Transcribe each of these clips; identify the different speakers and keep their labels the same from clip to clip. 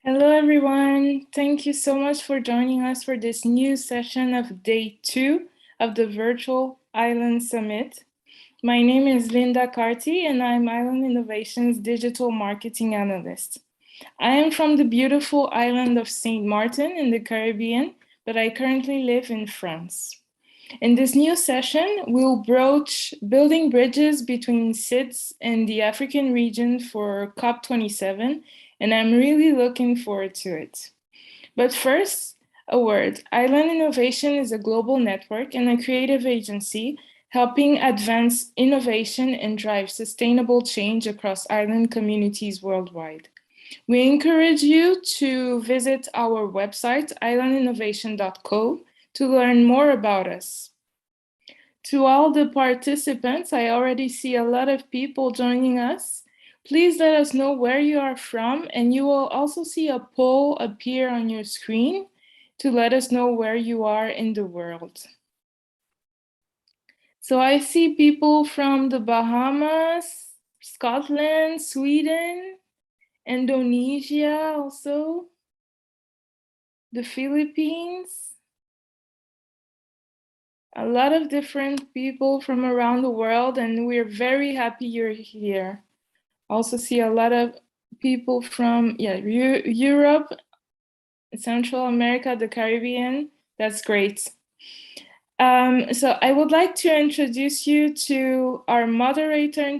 Speaker 1: Hello, everyone. Thank you so much for joining us for this new session of day 2 of the Virtual Island Summit. My name is Linda Carty, and I'm Island Innovations Digital Marketing Analyst. I am from the beautiful island of St. Martin in the Caribbean, but I currently live in France. In this new session, we'll broach building bridges between SIDS and the African region for COP27, and I'm really looking forward to it. But first, a word. Island Innovation is a global network and a creative agency helping advance innovation and drive sustainable change across island communities worldwide. We encourage you to visit our website, islandinnovation.co, to learn more about us. To all the participants, I already see a lot of people joining us. Please let us know where you are from, and you will also see a poll appear on your screen to let us know where you are in the world. So I see people from the Bahamas, Scotland, Sweden, Indonesia also, the Philippines, a lot of different people from around the world, and we're very happy you're here. Also see a lot of people from Europe, Central America, the Caribbean. That's great. So I would like to introduce you to our moderator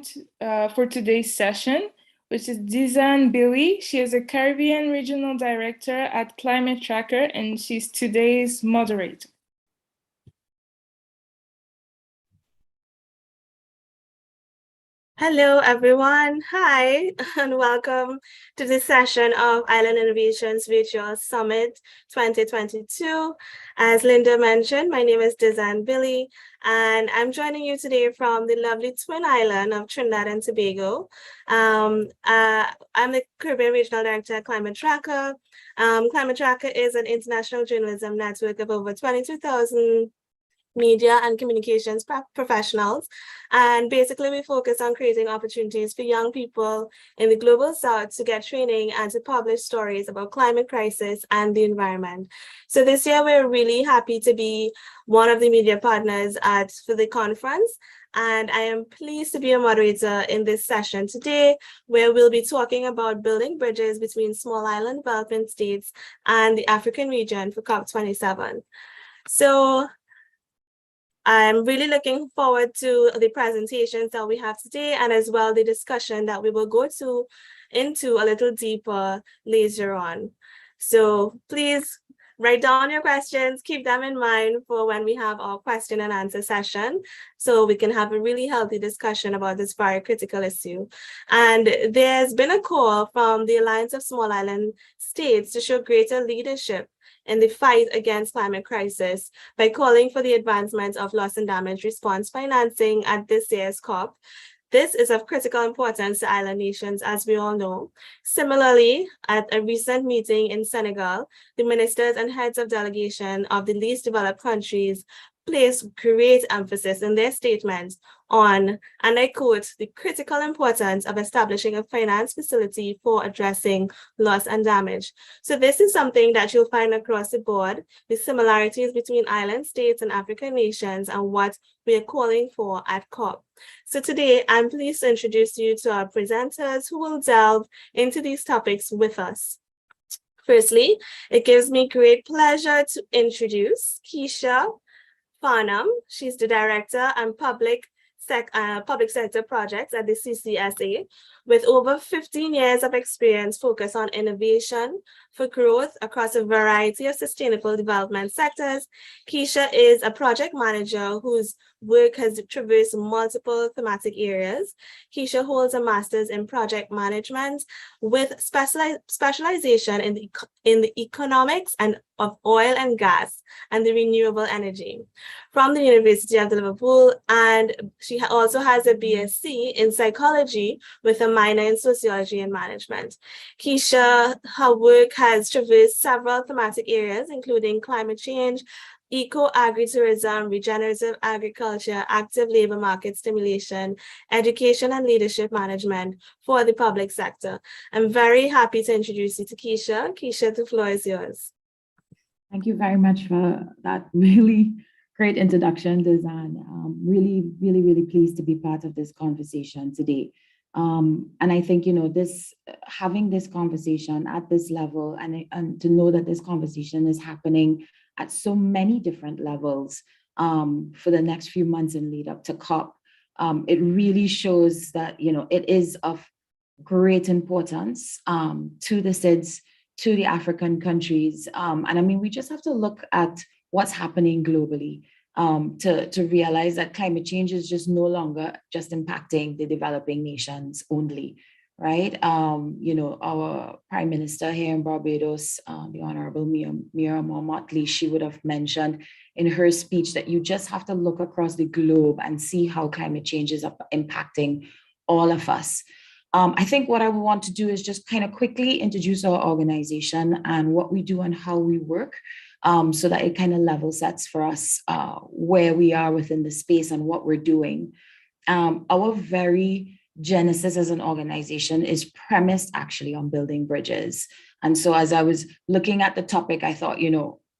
Speaker 1: for today's session, which is Dizan Billy. She is a Caribbean Regional Director at Climate Tracker, and she's today's moderator.
Speaker 2: Hello, everyone. Hi, and welcome to this session of Island Innovations Virtual Summit 2022. As Linda mentioned, my name is Dizan Billy, and I'm joining you today from the lovely twin island of Trinidad and Tobago. I'm the Caribbean Regional Director at Climate Tracker. Climate Tracker is an international journalism network of over 22,000 media and communications professionals. And basically, we focus on creating opportunities for young people in the global south to get training and to publish stories about climate crisis and the environment. So this year, we're really happy to be one of the media partners for the conference. And I am pleased to be a moderator in this session today, where we'll be talking about building bridges between small island development states and the African region for COP27. So I'm really looking forward to the presentations that we have today, and as well the discussion that we will go into a little deeper later on. So please write down your questions, keep them in mind for when we have our question and answer session, so we can have a really healthy discussion about this very critical issue. And there's been a call from the Alliance of Small Island States to show greater leadership in the fight against climate crisis by calling for the advancement of loss and damage response financing at this year's COP. This is of critical importance to island nations, as we all know. Similarly, at a recent meeting in Senegal, the ministers and heads of delegation of the least developed countries placed great emphasis in their statements on, and I quote, the critical importance of establishing a finance facility for addressing loss and damage. So this is something that you'll find across the board, the similarities between island states and African nations and what we are calling for at COP. So today, I'm pleased to introduce you to our presenters who will delve into these topics with us. Firstly, it gives me great pleasure to introduce Keisha Farnham. She's the Director and Public Sector Projects at the CCSA, with over 15 years of experience focused on innovation for growth across a variety of sustainable development sectors. Keisha is a project manager whose work has traversed multiple thematic areas. Keisha holds a master's in project management with specialization in the economics and of oil and gas and the renewable energy from the University of Liverpool, and she also has a BSc in psychology with a minor in sociology and management. Keisha, her work has traversed several thematic areas, including climate change, eco-agritourism, regenerative agriculture, active labor market stimulation, education and leadership management for the public sector. I'm very happy to introduce you to Keisha. Keisha, the floor is yours.
Speaker 3: Thank you very much for that really great introduction, Dizan. Really pleased to be part of this conversation today. And I think, having this conversation at this level and to know that this conversation is happening at so many different levels for the next few months and lead up to COP, it really shows that, it is of great importance to the SIDS, to the African countries. And I mean, we just have to look at what's happening globally to realize that climate change is just no longer just impacting the developing nations only, right? Our Prime Minister here in Barbados, the Honorable Miriam Motley, she would have mentioned in her speech that you just have to look across the globe and see how climate change is impacting all of us. I think what I want to do is just kind of quickly introduce our organization and what we do and how we work, so that it kind of level sets for us where we are within the space and what we're doing. Our very genesis as an organization is premised actually on building bridges. And so as I was looking at the topic, I thought,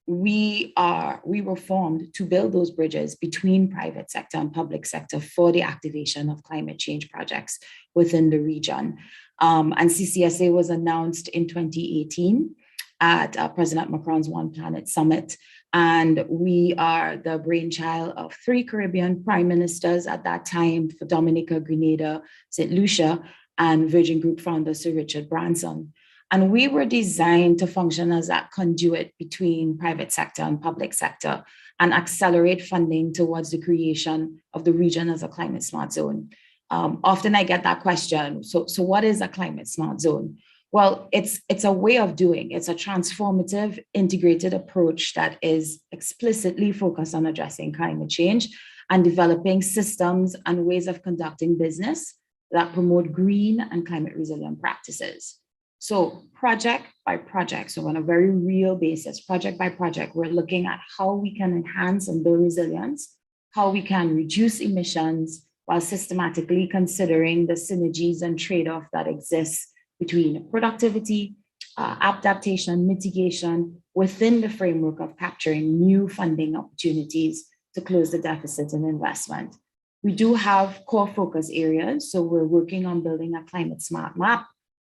Speaker 3: we were formed to build those bridges between private sector and public sector for the activation of climate change projects within the region. And CCSA was announced in 2018 at President Macron's One Planet Summit. And we are the brainchild of 3 Caribbean prime ministers at that time, for Dominica, Grenada, St. Lucia, and Virgin Group founder Sir Richard Branson. And we were designed to function as that conduit between private sector and public sector and accelerate funding towards the creation of the region as a climate smart zone. Often I get that question, so what is a climate smart zone? Well, it's a way of doing. It's a transformative, integrated approach that is explicitly focused on addressing climate change and developing systems and ways of conducting business that promote green and climate resilient practices. So project by project, so on a very real basis, project by project, we're looking at how we can enhance and build resilience, how we can reduce emissions while systematically considering the synergies and trade-off that exists between productivity, adaptation, mitigation within the framework of capturing new funding opportunities to close the deficit in investment. We do have core focus areas, so we're working on building a climate smart map.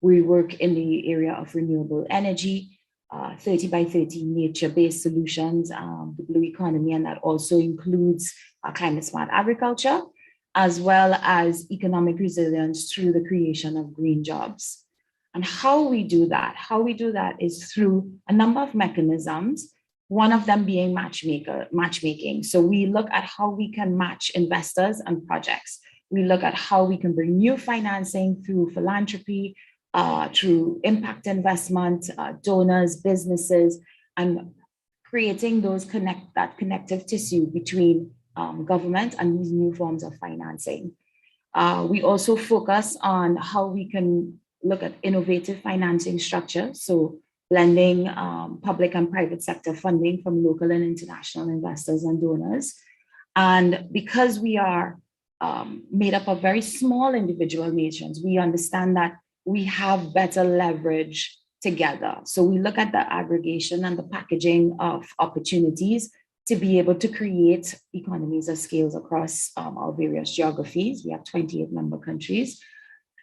Speaker 3: We work in the area of renewable energy, 30 by 30 nature-based solutions, the blue economy, and that also includes climate smart agriculture, as well as economic resilience through the creation of green jobs. And how we do that is through a number of mechanisms, one of them being matchmaking. So we look at how we can match investors and projects. We look at how we can bring new financing through philanthropy, through impact investment, donors, businesses, and creating that connective tissue between government and these new forms of financing. We also focus on how we can look at innovative financing structures, so blending public and private sector funding from local and international investors and donors. And because we are made up of very small individual nations, we understand that we have better leverage together. So we look at the aggregation and the packaging of opportunities to be able to create economies of scales across our various geographies. We have 28 member countries.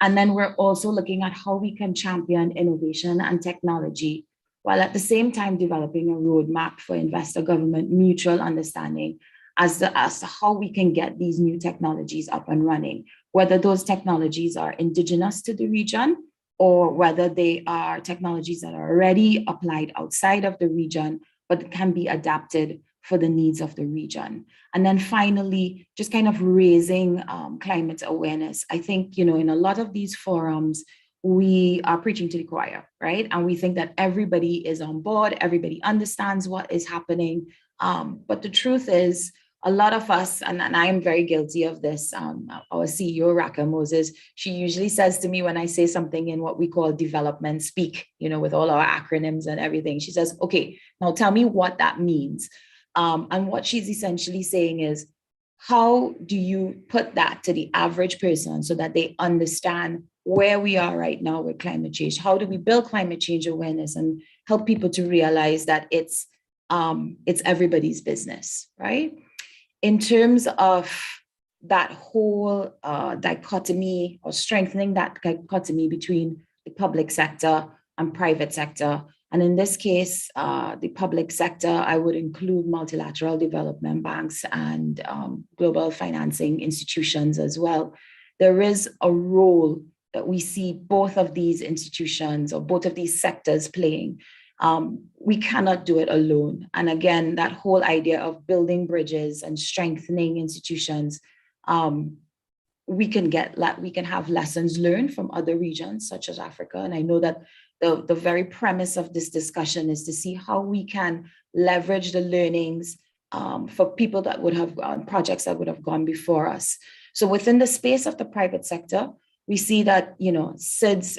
Speaker 3: And then we're also looking at how we can champion innovation and technology, while at the same time developing a roadmap for investor government mutual understanding as to how we can get these new technologies up and running, whether those technologies are indigenous to the region or whether they are technologies that are already applied outside of the region, but can be adapted for the needs of the region. And then finally, just kind of raising climate awareness. I think, in a lot of these forums, we are preaching to the choir, right? And we think that everybody is on board, everybody understands what is happening. But the truth is, a lot of us, and I am very guilty of this, our CEO, Raka Moses, she usually says to me when I say something in what we call development speak, with all our acronyms and everything, she says, okay, now tell me what that means. And what she's essentially saying is, how do you put that to the average person so that they understand where we are right now with climate change? How do we build climate change awareness and help people to realize that it's everybody's business, right? In terms of that whole dichotomy, or strengthening that dichotomy between the public sector and private sector. And in this case, the public sector, I would include multilateral development banks and global financing institutions as well. There is a role that we see both of these institutions or both of these sectors playing. We cannot do it alone. And again, that whole idea of building bridges and strengthening institutions, we can have lessons learned from other regions such as Africa. And I know that the very premise of this discussion is to see how we can leverage the learnings for people that would have projects that would have gone before us. So within the space of the private sector, we see that, SIDS,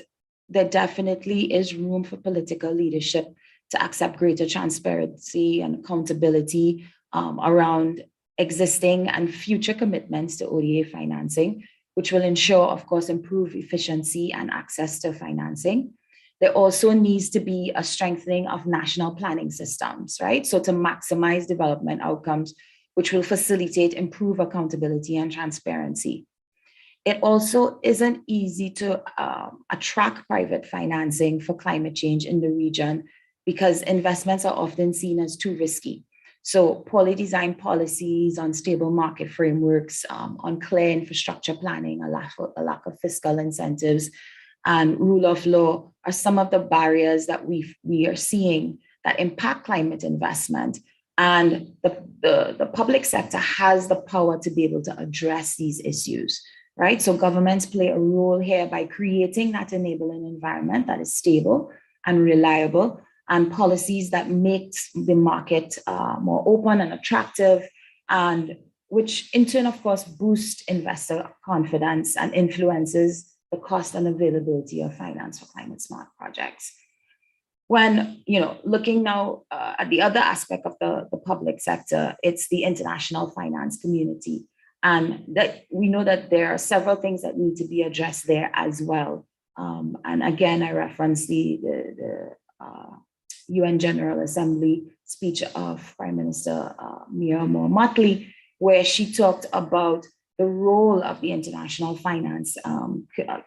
Speaker 3: there definitely is room for political leadership to accept greater transparency and accountability around existing and future commitments to ODA financing, which will ensure, of course, improved efficiency and access to financing. There also needs to be a strengthening of national planning systems, right? So to maximize development outcomes, which will facilitate improved accountability and transparency. It also isn't easy to attract private financing for climate change in the region because investments are often seen as too risky. So poorly designed policies, unstable market frameworks, unclear infrastructure planning, a lack of fiscal incentives, and rule of law are some of the barriers that we are seeing that impact climate investment. And the public sector has the power to be able to address these issues, right? So governments play a role here by creating that enabling environment that is stable and reliable, and policies that make the market more open and attractive, and which in turn, of course, boost investor confidence and influences the cost and availability of finance for climate smart projects. When, looking now at the other aspect of the public sector, it's the international finance community. And that we know that there are several things that need to be addressed there as well. And again, I reference the UN General Assembly speech of Prime Minister Mia Motley, where she talked about the role of the international finance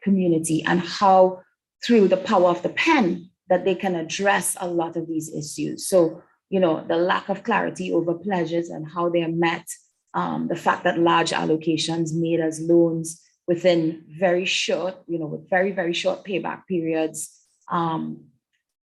Speaker 3: community and how through the power of the pen that they can address a lot of these issues. So, the lack of clarity over pledges and how they are met, the fact that large allocations made as loans within very short, with very, very short payback periods,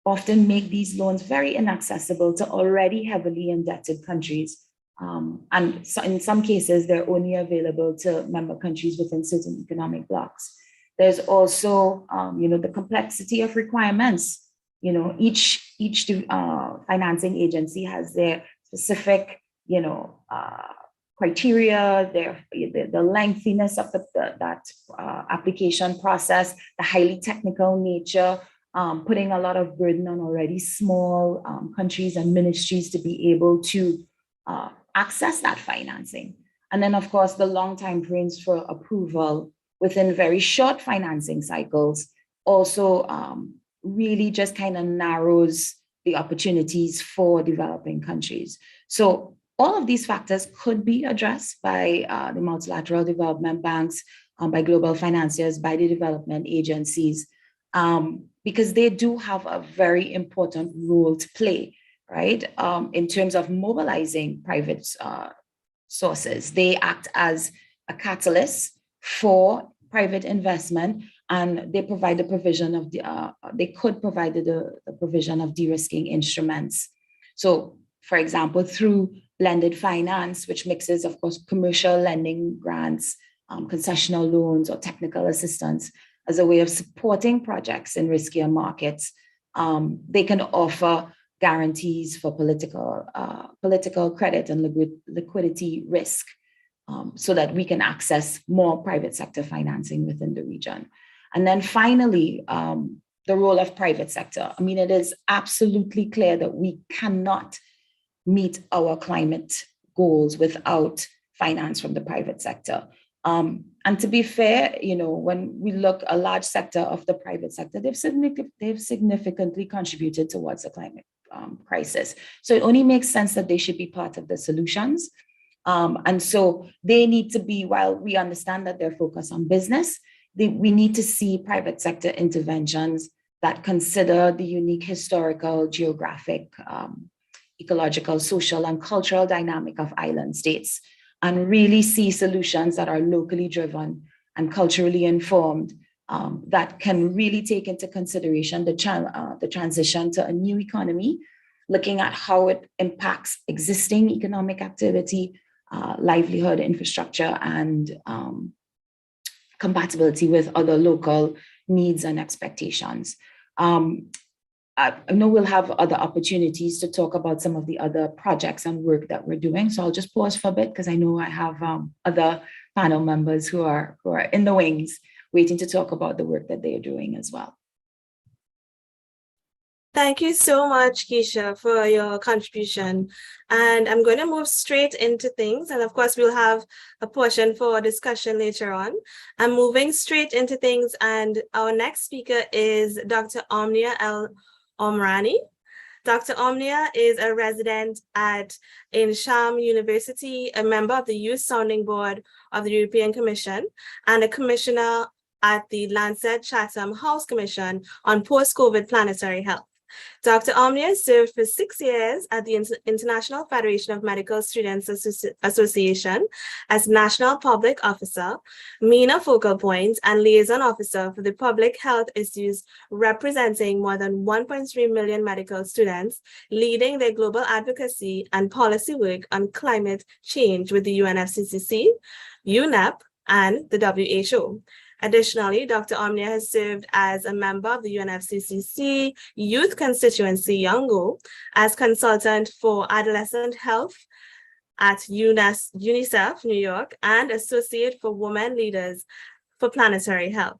Speaker 3: often make these loans very inaccessible to already heavily indebted countries. And so in some cases, they're only available to member countries within certain economic blocs. There's also, the complexity of requirements. Each financing agency has their specific, criteria, the lengthiness of that application process, the highly technical nature, putting a lot of burden on already small countries and ministries to be able to access that financing. And then, of course, the long time frames for approval within very short financing cycles also really just kind of narrows the opportunities for developing countries. So all of these factors could be addressed by the multilateral development banks, by global financiers, by the development agencies, because they do have a very important role to play, right? In terms of mobilizing private sources. They act as a catalyst for private investment, and they provide the provision of they could provide the provision of de-risking instruments. So, for example, through blended finance, which mixes, of course, commercial lending grants, concessional loans, or technical assistance as a way of supporting projects in riskier markets. They can offer guarantees for political credit and liquidity risk, so that we can access more private sector financing within the region. And then finally, the role of private sector. I mean, it is absolutely clear that we cannot meet our climate goals without finance from the private sector. And to be fair, when we look, a large sector of the private sector, they've significantly contributed towards the climate crisis. So it only makes sense that they should be part of the solutions. And so they need to be, while we understand that they're focused on business, we need to see private sector interventions that consider the unique historical, geographic, ecological, social, and cultural dynamic of island states, and really see solutions that are locally driven and culturally informed, that can really take into consideration the transition to a new economy, looking at how it impacts existing economic activity, livelihood, infrastructure, and compatibility with other local needs and expectations. I know we'll have other opportunities to talk about some of the other projects and work that we're doing. So I'll just pause for a bit because I know I have other panel members who are in the wings waiting to talk about the work that they are doing as well.
Speaker 2: Thank you so much, Keisha, for your contribution. And I'm going to move straight into things. And of course, we'll have a portion for discussion later on. I'm moving straight into things. And our next speaker is Dr. Omnia El Omrani. Dr. Omnia is a resident at Sham University, a member of the Youth Sounding Board of the European Commission, and a commissioner at the Lancet Chatham House Commission on Post-COVID Planetary Health. Dr. Omnia served for 6 years at the International Federation of Medical Students Association as National Public Officer, MENA Focal Point, and Liaison Officer for the public health issues representing more than 1.3 million medical students, leading their global advocacy and policy work on climate change with the UNFCCC, UNEP, and the WHO. Additionally, Dr. Omnia has served as a member of the UNFCCC Youth Constituency Youngo, as consultant for adolescent health at UNICEF New York, and associate for women leaders for planetary health.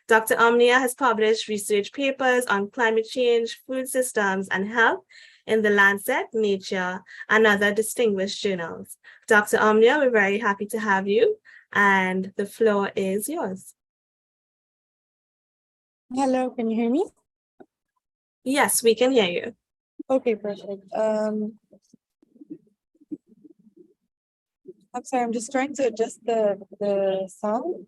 Speaker 2: Dr. Omnia has published research papers on climate change, food systems, and health in The Lancet, Nature, and other distinguished journals. Dr. Omnia, we're very happy to have you, and the floor is yours.
Speaker 4: Hello, can you hear me?
Speaker 2: Yes, we can hear you.
Speaker 4: Okay, perfect. I'm sorry, I'm just trying to adjust the sound.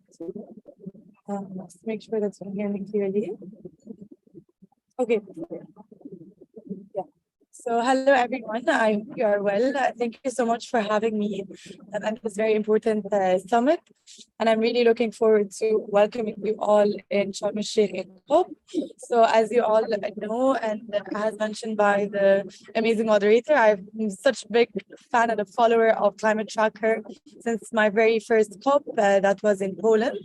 Speaker 4: Just to make sure that you can hear me clearly. Okay. Yeah. So hello everyone, I hope you are well. Thank you so much for having me at this very important summit. And I'm really looking forward to welcoming you all in Sharm el-Sheikh in COP. So as you all know, and as mentioned by the amazing moderator, I'm such a big fan and a follower of Climate Tracker since my very first COP that was in Poland.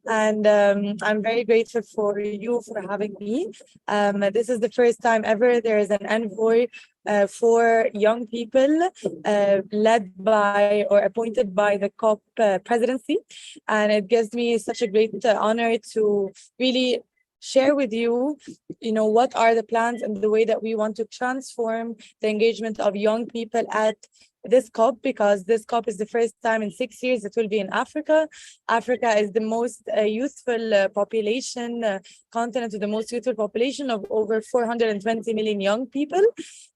Speaker 4: And I'm very grateful for you for having me. This is the first time ever there is an envoy for young people led by or appointed by the COP presidency. And it gives me such a great honor to really share with you, what are the plans and the way that we want to transform the engagement of young people at this COP, because this COP is the first time in 6 years it will be in Africa. Africa is the most youthful population, continent with the most youthful population of over 420 million young people.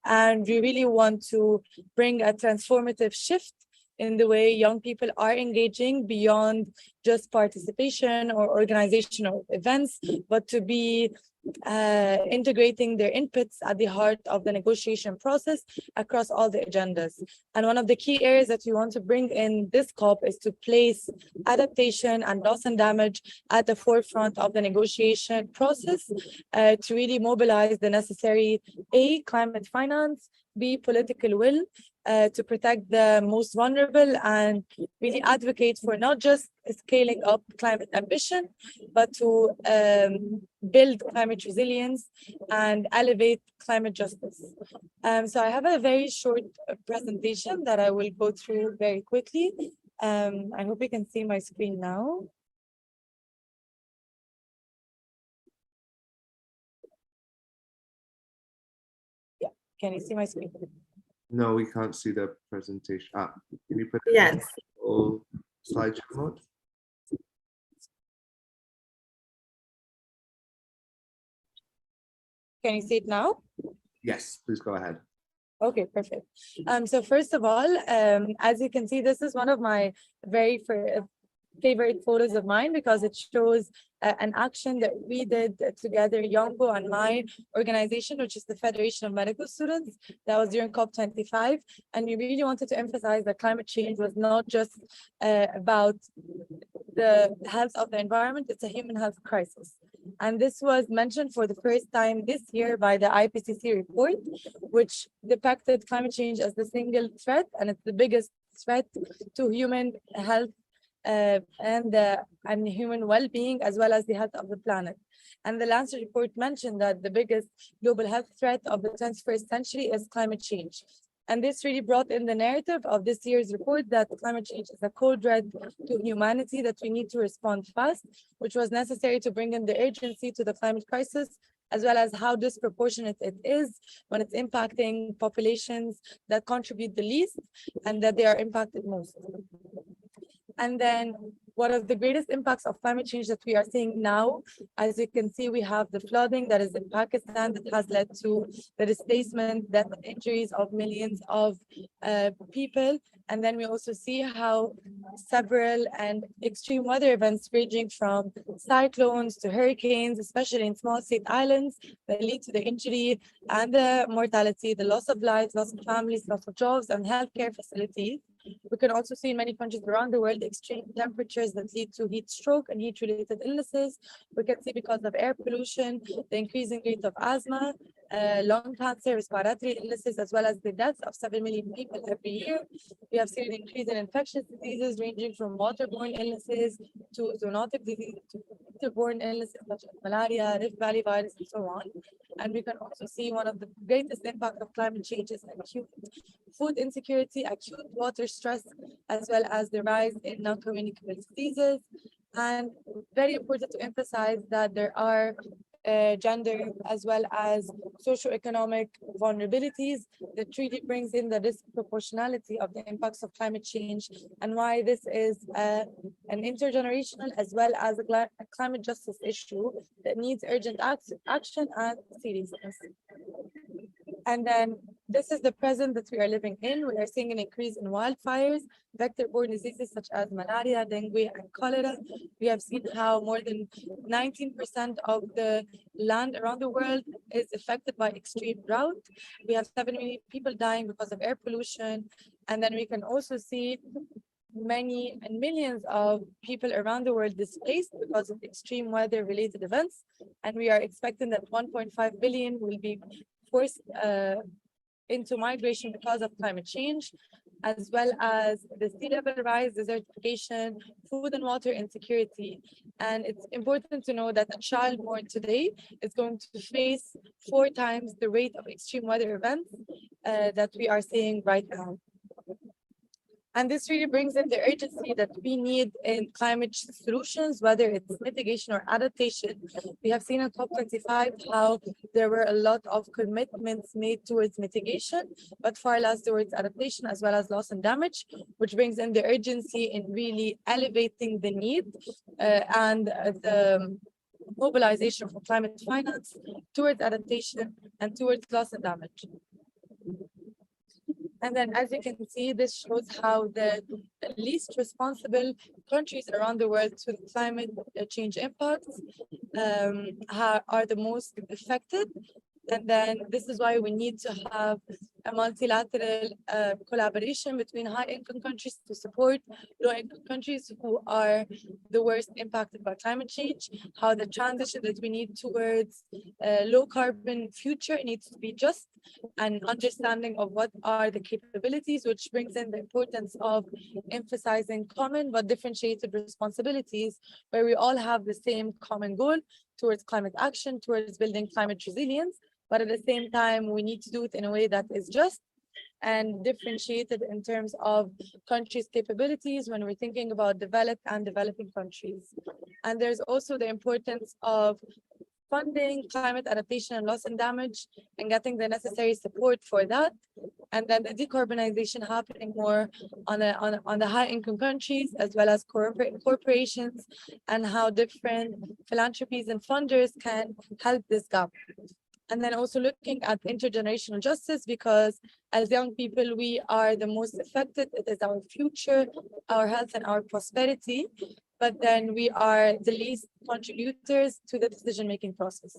Speaker 4: And we really want to bring a transformative shift in the way young people are engaging beyond just participation or organizational events, but to be integrating their inputs at the heart of the negotiation process across all the agendas. And one of the key areas that we want to bring in this COP is to place adaptation and loss and damage at the forefront of the negotiation process to really mobilize the necessary A, climate finance, B, political will, to protect the most vulnerable and really advocate for not just scaling up climate ambition, but to build climate resilience and elevate climate justice. So I have a very short presentation that I will go through very quickly. I hope you can see my screen now. Yeah, can you see my screen?
Speaker 5: No, we can't see the presentation. Can you put it
Speaker 2: Yes.
Speaker 5: in full slideshow mode?
Speaker 4: Can you see it now?
Speaker 5: Yes, please go ahead.
Speaker 4: Okay, perfect. So first of all, as you can see, this is one of my very favorite photos of mine because it shows an action that we did together, Yongo and my organization, which is the Federation of Medical Students. That was during COP25. And we really wanted to emphasize that climate change was not just about the health of the environment, it's a human health crisis. And this was mentioned for the first time this year by the IPCC report, which depicted climate change as the single threat, and it's the biggest threat to human health and human well-being, as well as the health of the planet. And the Lancet report mentioned that the biggest global health threat of the 21st century is climate change. And this really brought in the narrative of this year's report that climate change is a code red to humanity, that we need to respond fast, which was necessary to bring in the urgency to the climate crisis, as well as how disproportionate it is when it's impacting populations that contribute the least and that they are impacted most. And then one of the greatest impacts of climate change that we are seeing now, as you can see, we have the flooding that is in Pakistan that has led to the displacement, death, and injuries of millions of people. And then we also see how several and extreme weather events ranging from cyclones to hurricanes, especially in small state islands, that lead to the injury and the mortality, the loss of lives, loss of families, loss of jobs, and healthcare facilities. We can also see in many countries around the world extreme temperatures that lead to heat stroke and heat-related illnesses. We can see because of air pollution, the increasing rate of asthma, lung cancer, respiratory illnesses, as well as the deaths of 7 million people every year. We have seen an increase in infectious diseases ranging from waterborne illnesses to zoonotic diseases to vector-borne illnesses such as malaria, Rift Valley virus, and so on. And we can also see one of the greatest impacts of climate change is acute food insecurity, acute water stress, as well as the rise in non-communicable diseases. And very important to emphasize that there are gender as well as socioeconomic vulnerabilities that really brings in the disproportionality of the impacts of climate change, and why this is an intergenerational as well as a climate justice issue that needs urgent action and seriousness. And then this is the present that we are living in. We are seeing an increase in wildfires, vector-borne diseases such as malaria, dengue, and cholera. We have seen how more than 19% of the land around the world is affected by extreme drought. We have 7 million people dying because of air pollution. And then we can also see many and millions of people around the world displaced because of extreme weather-related events. And we are expecting that 1.5 billion will be forced into migration because of climate change, as well as the sea level rise, desertification, food and water insecurity. And it's important to know that a child born today is going to face 4 times the rate of extreme weather events that we are seeing right now. And this really brings in the urgency that we need in climate solutions, whether it's mitigation or adaptation. We have seen in COP25 how there were a lot of commitments made towards mitigation, but far less towards adaptation as well as loss and damage, which brings in the urgency in really elevating the need and the mobilization for climate finance towards adaptation and towards loss and damage. And then, as you can see, this shows how the least responsible countries around the world to climate change impacts are the most affected. And then this is why we need to have a multilateral collaboration between high-income countries to support low-income countries who are the worst impacted by climate change, how the transition that we need towards a low-carbon future needs to be just, and understanding of what are the capabilities, which brings in the importance of emphasizing common but differentiated responsibilities, where we all have the same common goal towards climate action, towards building climate resilience. But at the same time, we need to do it in a way that is just and differentiated in terms of countries' capabilities when we're thinking about developed and developing countries. And there's also the importance of funding climate adaptation and loss and damage and getting the necessary support for that. And then the decarbonization happening more on the high income countries as well as corporations, and how different philanthropies and funders can help this gap. And then also looking at intergenerational justice, because as young people, we are the most affected. It is our future, our health, and our prosperity. But then we are the least contributors to the decision-making process.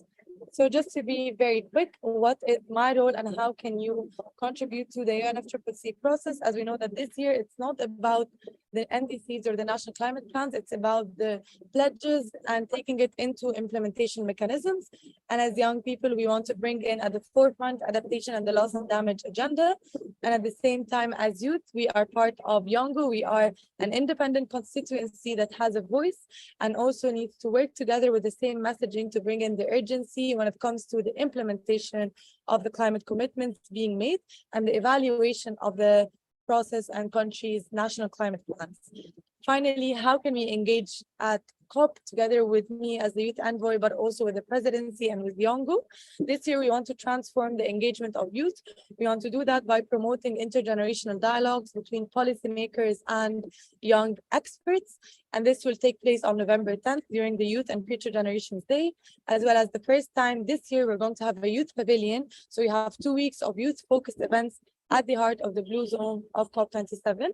Speaker 4: So just to be very quick, what is my role and how can you contribute to the UNFCCC process? As we know that this year, it's not about the NDCs or the national climate plans, it's about the pledges and taking it into implementation mechanisms. And as young people, we want to bring in at the forefront adaptation and the loss and damage agenda. And at the same time, as youth, we are part of YONGO. We are an independent constituency that has a voice and also needs to work together with the same messaging to bring in the urgency when it comes to the implementation of the climate commitments being made and the evaluation of the process and countries' national climate plans. Finally, how can we engage at COP together with me as the youth envoy, but also with the presidency and with YONGO? This year, we want to transform the engagement of youth. We want to do that by promoting intergenerational dialogues between policymakers and young experts. And this will take place on November 10th during the Youth and Future Generations Day, as well as the first time this year, we're going to have a youth pavilion. So we have 2 weeks of youth-focused events at the heart of the blue zone of COP27.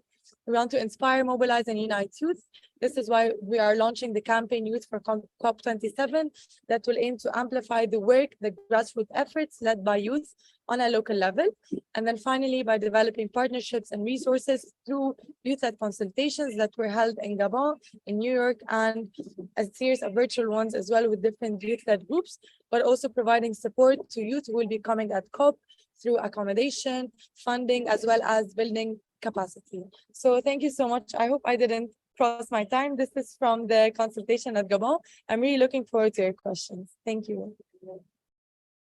Speaker 4: We want to inspire, mobilize, and unite youth. This is why we are launching the campaign Youth for COP27 that will aim to amplify the work, the grassroots efforts led by youth on a local level. And then finally, by developing partnerships and resources through youth-led consultations that were held in Gabon, in New York, and a series of virtual ones as well with different youth-led groups, but also providing support to youth who will be coming at COP through accommodation, funding, as well as building capacity. So thank you so much. I hope I didn't cross my time. This is from the consultation at Gabon. I'm really looking forward to your questions. Thank you.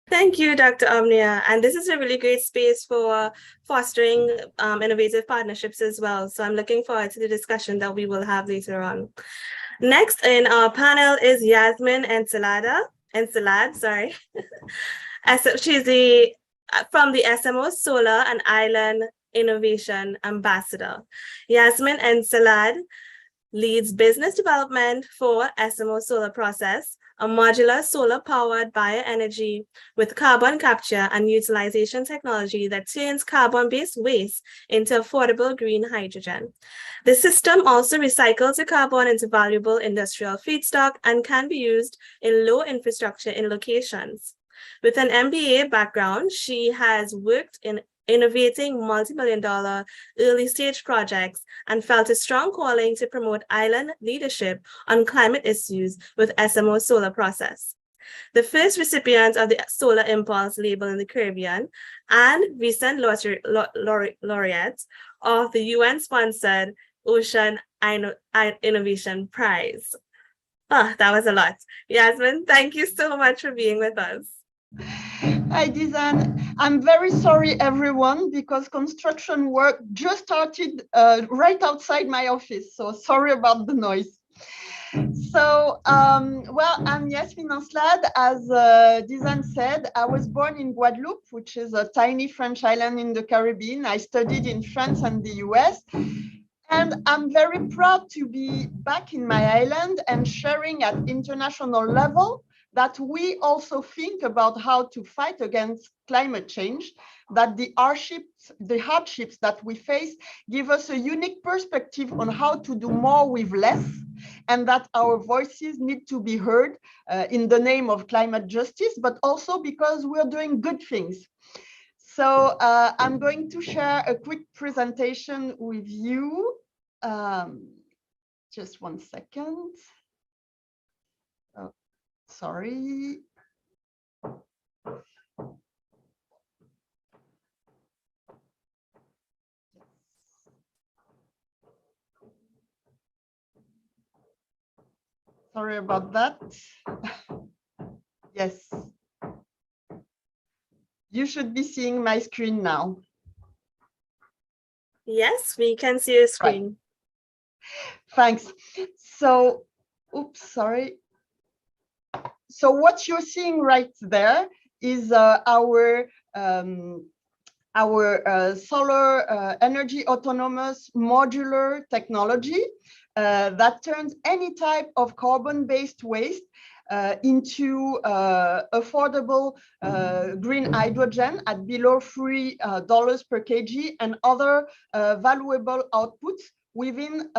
Speaker 2: Thank you, Dr. Omnia. And this is a really great space for fostering innovative partnerships as well. So I'm looking forward to the discussion that we will have later on. Next in our panel is Yasmin Encelad, sorry. She's from the SMO Solar and Island Innovation Ambassador. Yasmin Encelad leads business development for SMO Solar Process, a modular solar-powered bioenergy with carbon capture and utilization technology that turns carbon-based waste into affordable green hydrogen. The system also recycles the carbon into valuable industrial feedstock and can be used in low infrastructure in locations. With an MBA background, she has worked in innovating multi-million-dollar early-stage projects and felt a strong calling to promote island leadership on climate issues with SMO Solar Process. The first recipient of the Solar Impulse label in the Caribbean and recent laureate of the UN-sponsored Ocean Innovation Prize. Oh, that was a lot. Yasmin, thank you so much for being with us.
Speaker 6: Hi, Dizan. I'm very sorry, everyone, because construction work just started right outside my office. So sorry about the noise. So, well, I'm Yasmin Encelad. As Dizan said, I was born in Guadeloupe, which is a tiny French island in the Caribbean. I studied in France and the US. And I'm very proud to be back in my island and sharing at international level that we also think about how to fight against climate change, that the hardships that we face give us a unique perspective on how to do more with less, and that our voices need to be heard in the name of climate justice, but also because we're doing good things. So I'm going to share a quick presentation with you. Just 1 second. Oh, sorry. Sorry about that. Yes. You should be seeing my screen now.
Speaker 2: Yes, we can see your screen.
Speaker 6: Right. Thanks. So, oops, sorry. So what you're seeing right there is our solar energy autonomous modular technology that turns any type of carbon-based waste into affordable green hydrogen at below $3 per kg and other valuable outputs within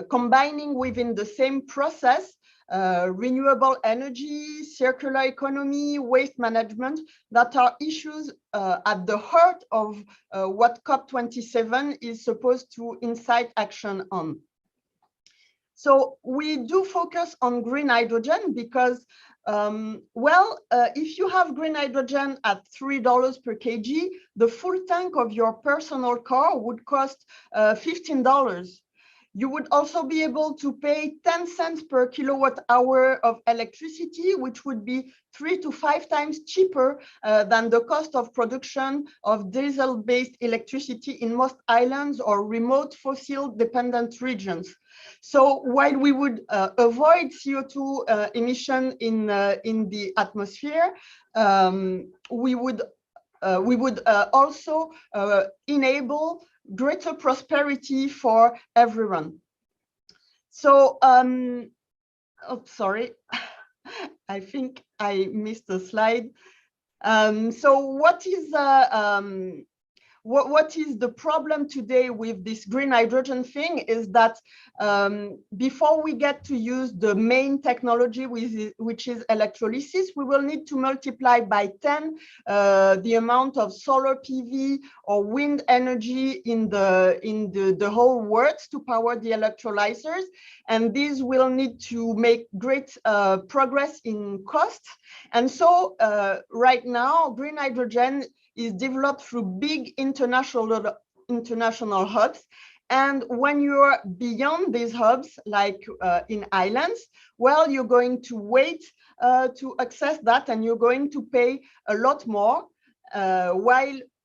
Speaker 6: combining within the same process renewable energy, circular economy, waste management, that are issues at the heart of what COP27 is supposed to incite action on. So we do focus on green hydrogen because, if you have green hydrogen at $3 per kg, the full tank of your personal car would cost $15. You would also be able to pay 10 cents per kilowatt hour of electricity, which would be 3 to 5 times cheaper than the cost of production of diesel-based electricity in most islands or remote fossil-dependent regions. So while we would avoid CO2 emission in the atmosphere, we would also enable greater prosperity for everyone. So, sorry, I think I missed a slide. So what is the problem today with this green hydrogen thing is that before we get to use the main technology, which is electrolysis, we will need to multiply by 10 the amount of solar PV or wind energy in the whole world to power the electrolyzers. And these will need to make great progress in cost. And so right now, green hydrogen is developed through big international hubs. And when you're beyond these hubs, like in islands, well, you're going to wait to access that, and you're going to pay a lot more.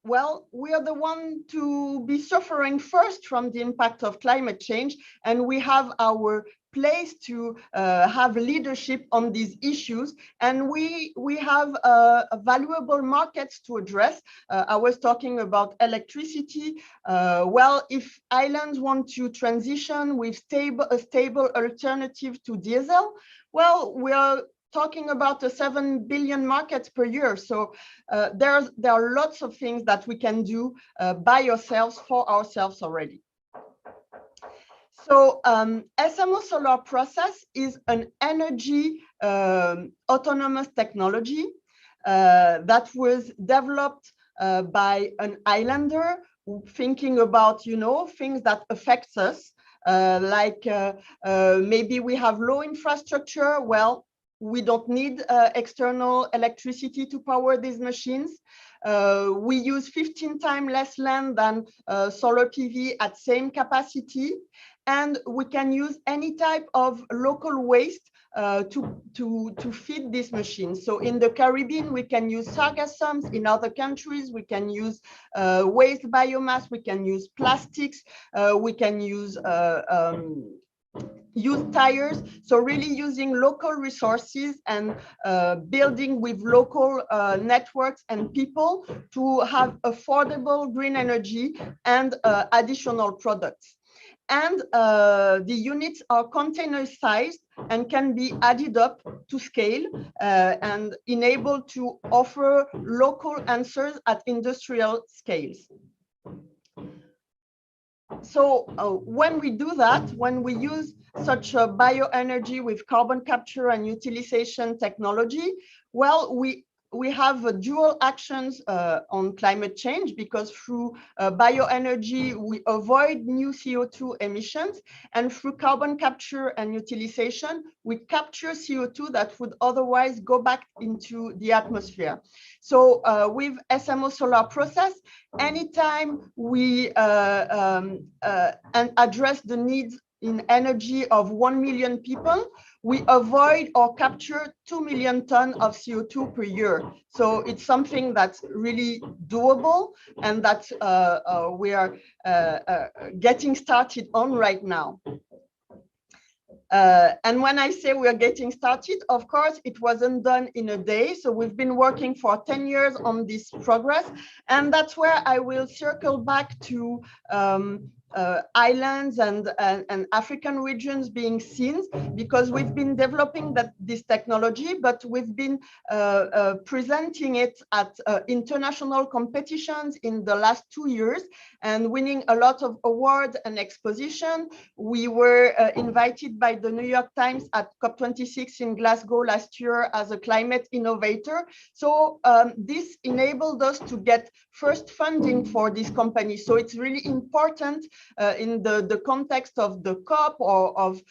Speaker 6: Well, we are the one to be suffering first from the impact of climate change, and we have our place to have leadership on these issues, and we have valuable markets to address. I was talking about electricity. Well, if islands want to transition with a stable alternative to diesel, well, we are talking about a 7 billion markets per year. So there are lots of things that we can do by ourselves, for ourselves already. So SMO solar process is an energy autonomous technology that was developed by an islander thinking about, you know, things that affects us, like maybe we have low infrastructure. Well, we don't need external electricity to power these machines. We use 15 times less land than solar PV at same capacity. And we can use any type of local waste to feed this machine. So in the Caribbean, we can use sargassums. In other countries, we can use waste biomass, we can use plastics, we can use tires. So really using local resources and building with local networks and people to have affordable green energy and additional products. And the units are container sized and can be added up to scale and enabled to offer local answers at industrial scales. So when we do that, when we use such a bioenergy with carbon capture and utilization technology, well, we have dual actions on climate change, because through bioenergy, we avoid new CO2 emissions, and through carbon capture and utilization, we capture CO2 that would otherwise go back into the atmosphere. So with SMO solar process, anytime we and address the needs in energy of 1 million people, we avoid or capture 2 million tons of CO2 per year. So it's something that's really doable and that we are getting started on right now. And when I say we're getting started, of course, it wasn't done in a day. So we've been working for 10 years on this progress. And that's where I will circle back to islands and African regions being seen, because we've been developing this technology, but we've been presenting it at international competitions in the last 2 years and winning a lot of awards and exposition. We were invited by the New York Times at COP26 in Glasgow last year as a climate innovator. So this enabled us to get first funding for this company. So it's really important in the context of the COP or of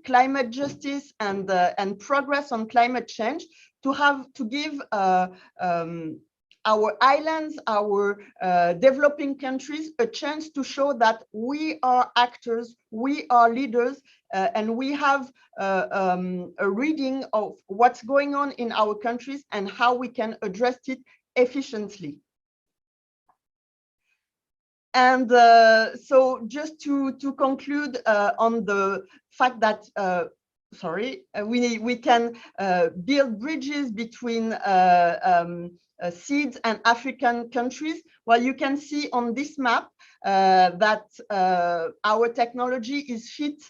Speaker 6: climate justice and progress on climate change to give our islands, our developing countries, a chance to show that we are actors, we are leaders, and we have a reading of what's going on in our countries and how we can address it efficiently. And so just to conclude on the fact that we can build bridges between SIDS and African countries. Well, you can see on this map that our technology is fit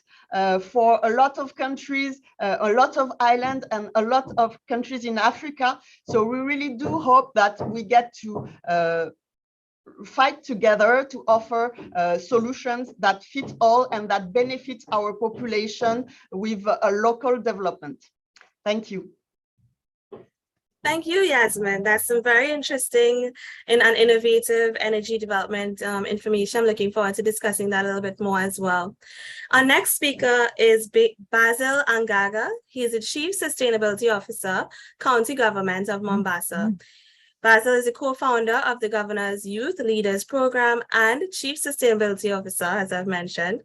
Speaker 6: for a lot of countries, a lot of islands, and a lot of countries in Africa. So we really do hope that we get to fight together to offer solutions that fit all and that benefit our population with a local development. Thank you.
Speaker 2: Thank you, Yasmin. That's some very interesting and innovative energy development information. I'm looking forward to discussing that a little bit more as well. Our next speaker is Basil Angaga. He is the Chief Sustainability Officer, County Government of Mombasa. Basil is a co-founder of the Governor's Youth Leaders Program and Chief Sustainability Officer, as I've mentioned.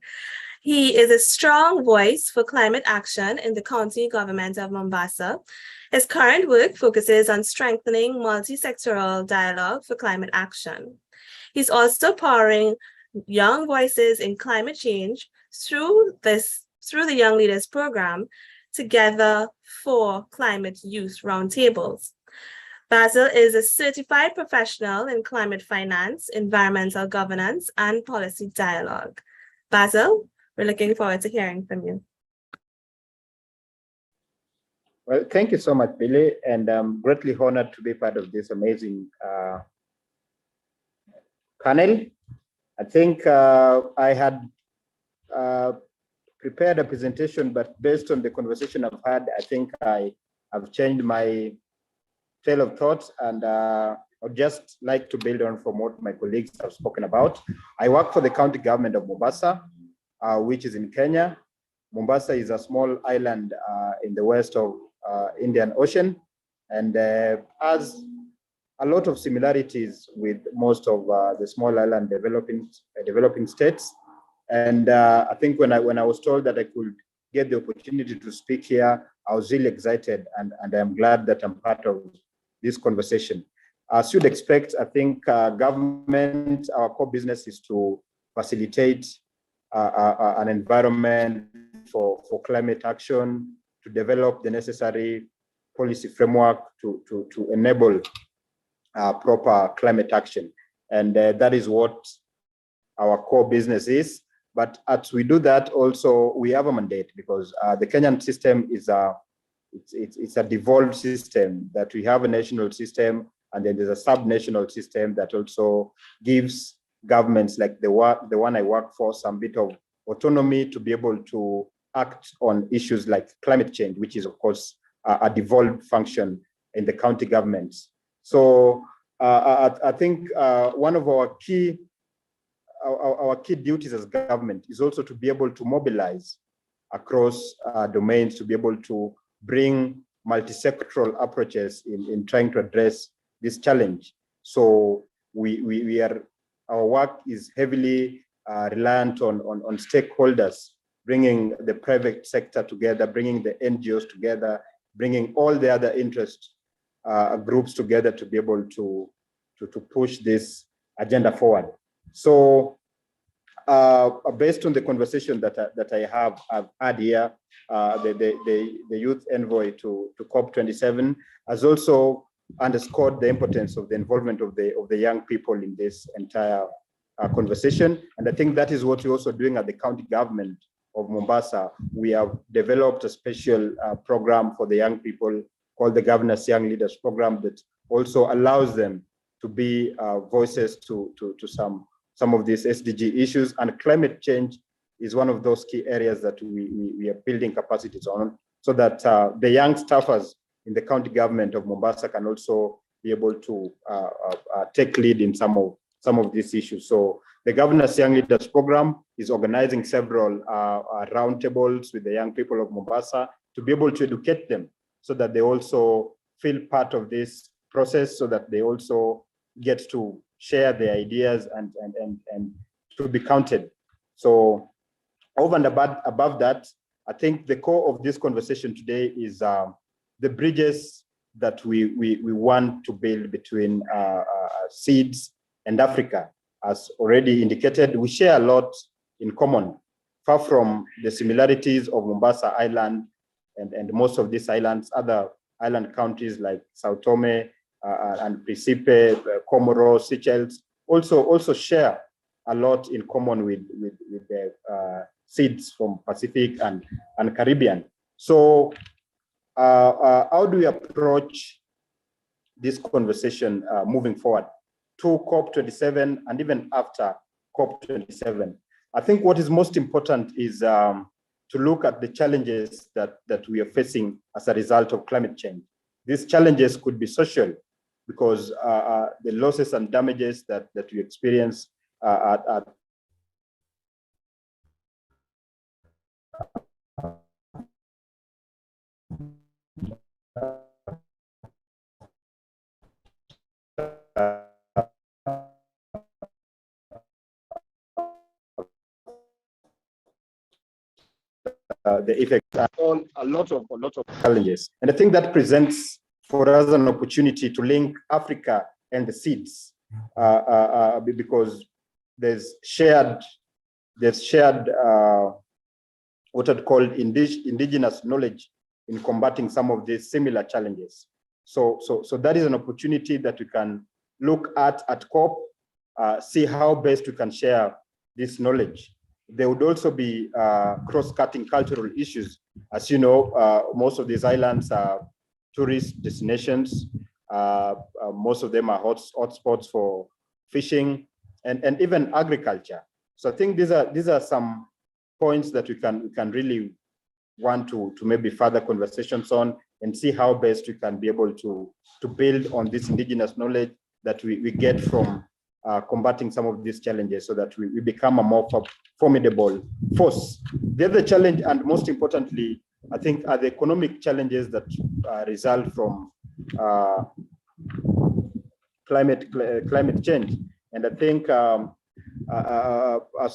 Speaker 2: He is a strong voice for climate action in the County Government of Mombasa. His current work focuses on strengthening multi-sectoral dialogue for climate action. He's also powering young voices in climate change through the Young Leaders Program, Together for Climate Youth Roundtables. Basil is a certified professional in climate finance, environmental governance, and policy dialogue. Basil, we're looking forward to hearing from you.
Speaker 7: Well, thank you so much, Billy, and I'm greatly honored to be part of this amazing panel. I think I had prepared a presentation, but based on the conversation I've had, I think I've changed my trail of thoughts, and I'd just like to build on from what my colleagues have spoken about. I work for the county government of Mombasa, which is in Kenya. Mombasa is a small island in the west of Indian Ocean, and has a lot of similarities with most of the small island developing states. And I think when I was told that I could get the opportunity to speak here, I was really excited, and I'm glad that I'm part of this conversation. As you'd expect, I think government, our core business is to facilitate an environment for climate action, to develop the necessary policy framework to enable proper climate action. And that is what our core business is. But as we do that, also we have a mandate, because the Kenyan system is it's a devolved system, that we have a national system, and then there's a sub-national system that also gives governments like the one I work for some bit of autonomy to be able to act on issues like climate change, which is of course a devolved function in the county governments. So I think one of our key duties as government is also to be able to mobilize across domains, to be able to bring multi-sectoral approaches in trying to address this challenge. So our work is heavily reliant on stakeholders, bringing the private sector together, bringing the NGOs together, bringing all the other interest groups together to be able to push this agenda forward. So based on the conversation that I've had here, the youth envoy to COP27 has also underscored the importance of the involvement of the young people in this entire conversation. And I think that is what we're also doing at the county government of Mombasa. We have developed a special program for the young people called the Governor's Young Leaders Program that also allows them to be voices to some of these SDG issues. And climate change is one of those key areas that we are building capacities on, so that the young staffers in the county government of Mombasa can also be able to take lead in some of these issues. So the Governor's Young Leaders Program is organizing several roundtables with the young people of Mombasa to be able to educate them so that they also feel part of this process, so that they also get to share their ideas and to be counted. So over and above that, I think the core of this conversation today is the bridges that we want to build between SIDS and Africa. As already indicated, we share a lot in common, far from the similarities of Mombasa Island and most of these islands. Other island countries like Sao Tome and Principe, Comoros, Seychelles also share a lot in common with the SIDS from Pacific and Caribbean. So how do we approach this conversation moving forward to COP27 and even after COP27? I think what is most important is to look at the challenges that we are facing as a result of climate change. These challenges could be social, because the losses and damages that we experience at the effects are all a lot of challenges. And I think that presents for us an opportunity to link Africa and the SIDS because there's shared what I'd call indigenous knowledge in combating some of these similar challenges. So that is an opportunity that we can look at COP, see how best we can share this knowledge. There would also be cross-cutting cultural issues. As you know, most of these islands are tourist destinations. Most of them are hotspots for fishing and even agriculture. So I think these are some points that we can really want to maybe further conversations on and see how best we can be able to build on this indigenous knowledge that we get from combating some of these challenges, so that we become a more formidable force. The other challenge, and most importantly, I think, are the economic challenges that result from climate change. And I think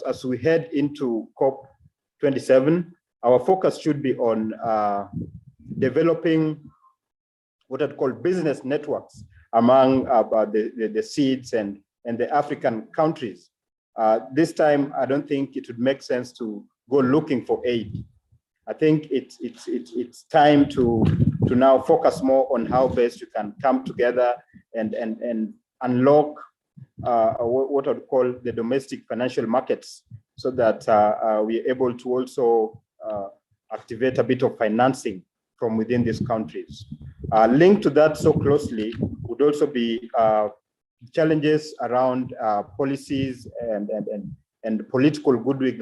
Speaker 7: as we head into COP27, our focus should be on developing what I'd call business networks among the SIDS and the African countries. This time, I don't think it would make sense to go looking for aid. I think it's time to now focus more on how best you can come together and unlock what I'd call the domestic financial markets, so that we're able to also activate a bit of financing from within these countries. Linked to that so closely would also be challenges around policies and political goodwill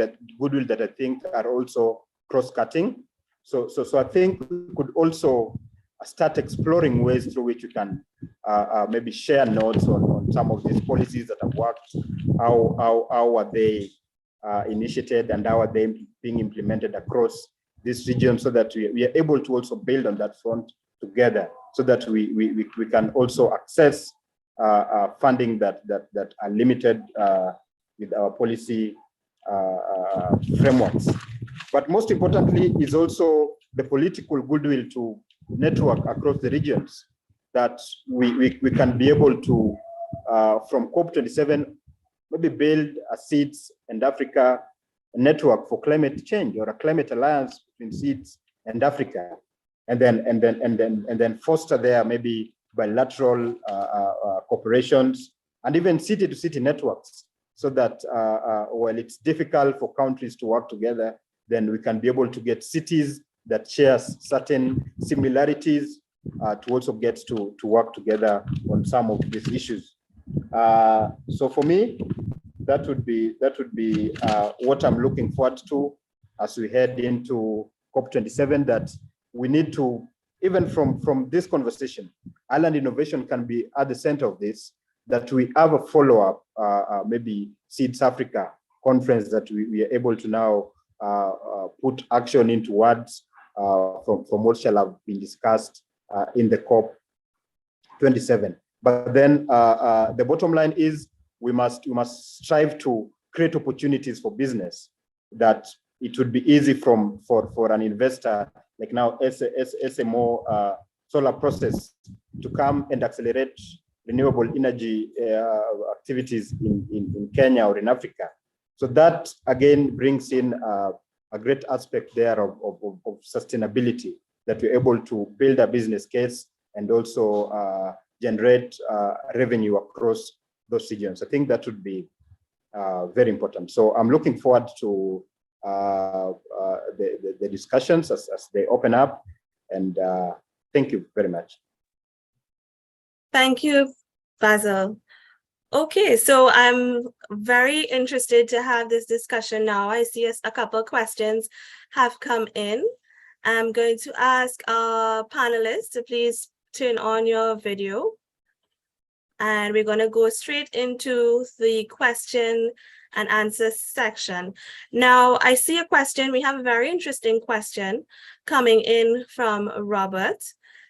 Speaker 7: that I think are also cross-cutting. So I think we could also start exploring ways through which you can maybe share notes on some of these policies that have worked, how are they initiated, and how are they being implemented across this region, so that we are able to also build on that front together, so that we can also access funding that are limited with our policy frameworks. But most importantly is also the political goodwill to network across the regions, that we can be able to, from COP27, maybe build a SIDS and Africa network for climate change, or a climate alliance between SIDS and Africa, and then foster there maybe bilateral cooperations and even city-to-city networks, so that while it's difficult for countries to work together, then we can be able to get cities that share certain similarities to also get to work together on some of these issues. So for me, that would be what I'm looking forward to as we head into COP27, that we need to, even from this conversation, island innovation can be at the center of this, that we have a follow-up, maybe SIDS Africa conference that we are able to now put action into words from what shall have been discussed in the COP27. But then the bottom line is we must strive to create opportunities for business, that it would be easy for an investor like now SMO solar process to come and accelerate renewable energy activities in Kenya or in Africa. So that again brings in a great aspect there of sustainability, that we're able to build a business case and also generate revenue across those regions. I think that would be very important. So I'm looking forward to the discussions as they open up, and thank you very much.
Speaker 2: Thank you, Basil. Okay, so I'm very interested to have this discussion now. I see a couple of questions have come in. I'm going to ask our panelists to please turn on your video. And we're going to go straight into the question and answer section. Now, I see a question. We have a very interesting question coming in from Robert.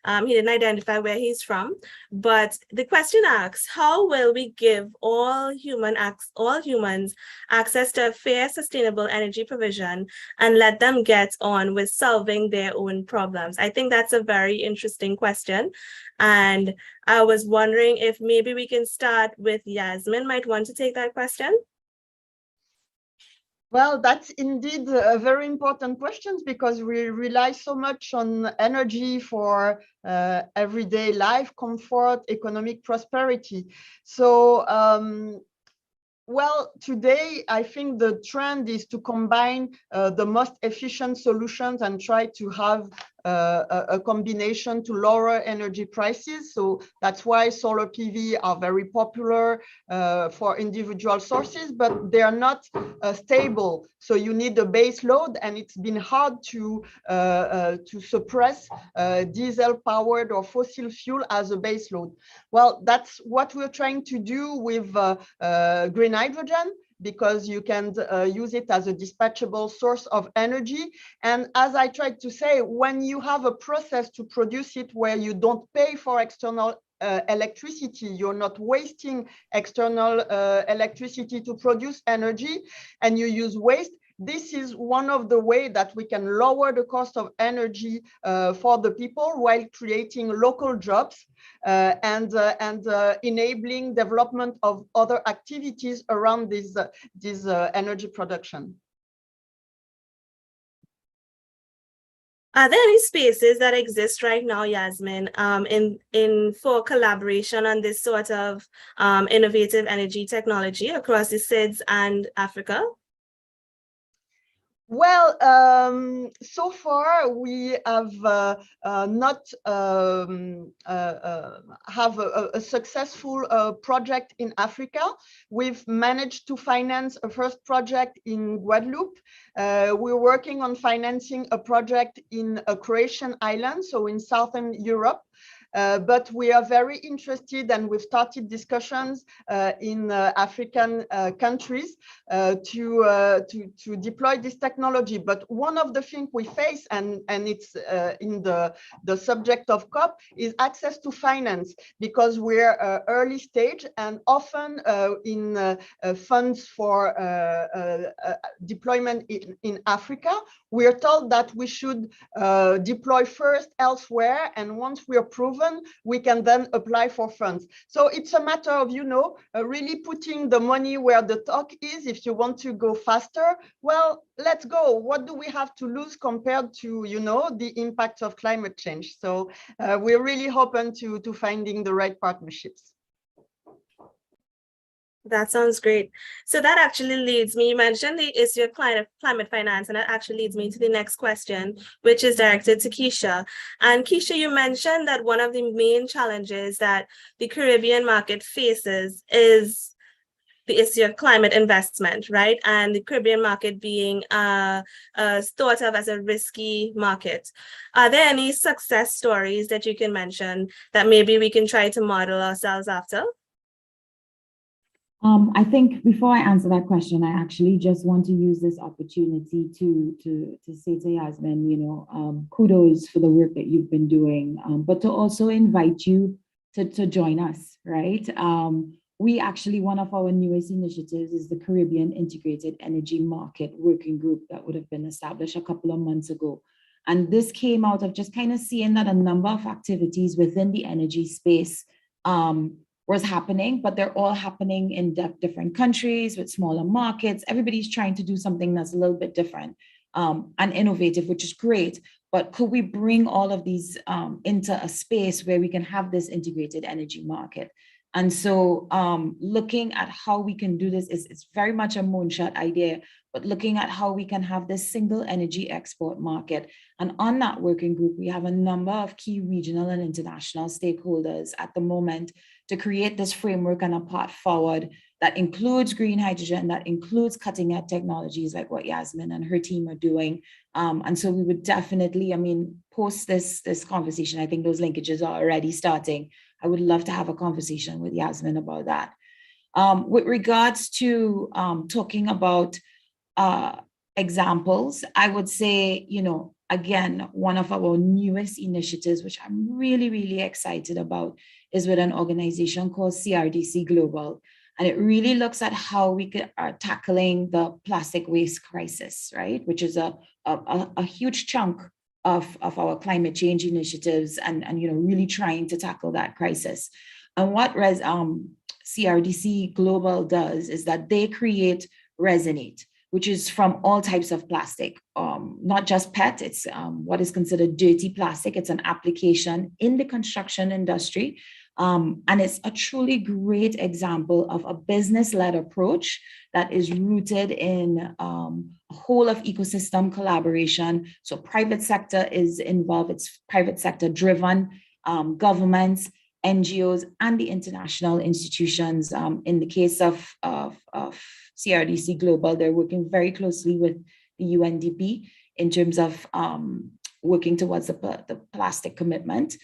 Speaker 2: He didn't identify where he's from, but the question asks, how will we give all humans access to fair, sustainable energy provision and let them get on with solving their own problems? I think that's a very interesting question. And I was wondering if maybe we can start with Yasmin. Might want to take that question?
Speaker 6: Well, that's indeed a very important question, because we rely so much on energy for everyday life, comfort, economic prosperity. So, well, today, I think the trend is to combine the most efficient solutions and try to have a combination to lower energy prices. So that's why solar PV are very popular for individual sources, but they are not stable. So you need a base load, and it's been hard to suppress diesel powered or fossil fuel as a base load. Well, that's what we're trying to do with green hydrogen, because you can use it as a dispatchable source of energy. And as I tried to say, when you have a process to produce it where you don't pay for external electricity, you're not wasting external electricity to produce energy, and you use waste, this is one of the ways that we can lower the cost of energy for the people while creating local jobs and enabling development of other activities around this energy production.
Speaker 2: Are there any spaces that exist right now, Yasmin, for collaboration on this sort of innovative energy technology across the SIDS and Africa?
Speaker 6: Well, so far we have not have a successful project in Africa. We've managed to finance a first project in Guadeloupe. We're working on financing a project in a Croatian island, so in Southern Europe. But we are very interested, and we've started discussions in African countries to deploy this technology. But one of the things we face, and it's in the subject of COP, is access to finance, because we're early stage, and often in funds for deployment in Africa, we are told that we should deploy first elsewhere, and once we are proven, proven, we can then apply for funds. So it's a matter of, really putting the money where the talk is. If you want to go faster, well, let's go. What do we have to lose compared to, the impact of climate change? So we're really open to finding the right partnerships.
Speaker 2: That sounds great. So that actually leads me, you mentioned the issue of climate finance, and that actually leads me to the next question, which is directed to Keisha. And Keisha, you mentioned that one of the main challenges that the Caribbean market faces is the issue of climate investment, right? And the Caribbean market being thought of as a risky market. Are there any success stories that you can mention that maybe we can try to model ourselves after?
Speaker 3: I think before I answer that question, I actually just want to use this opportunity to say to Yasmin, kudos for the work that you've been doing, but to also invite you to join us, right? We actually, one of our newest initiatives is the Caribbean Integrated Energy Market Working Group that would have been established a couple of months ago. And this came out of just kind of seeing that a number of activities within the energy space was happening, but they're all happening in different countries with smaller markets. Everybody's trying to do something that's a little bit different and innovative, which is great. But could we bring all of these into a space where we can have this integrated energy market? And so looking at how we can do this is very much a moonshot idea, but looking at how we can have this single energy export market. And on that working group, we have a number of key regional and international stakeholders at the moment to create this framework and a path forward that includes green hydrogen, that includes cutting edge technologies like what Yasmin and her team are doing. And so we would definitely, post this conversation, I think those linkages are already starting. I would love to have a conversation with Yasmin about that. With regards to talking about examples, I would say, again, one of our newest initiatives, which I'm really, really excited about, is with an organization called CRDC Global. And it really looks at how we are tackling the plastic waste crisis, right? Which is a huge chunk of our climate change initiatives and really trying to tackle that crisis. And what CRDC Global does is that they create Resonate, which is from all types of plastic, not just PET, it's what is considered dirty plastic. It's an application in the construction industry. And it's a truly great example of a business-led approach that is rooted in a whole of ecosystem collaboration. So private sector is involved, it's private sector driven, governments, NGOs, and the international institutions. In the case of CRDC Global, they're working very closely with the UNDP in terms of working towards the plastic commitment.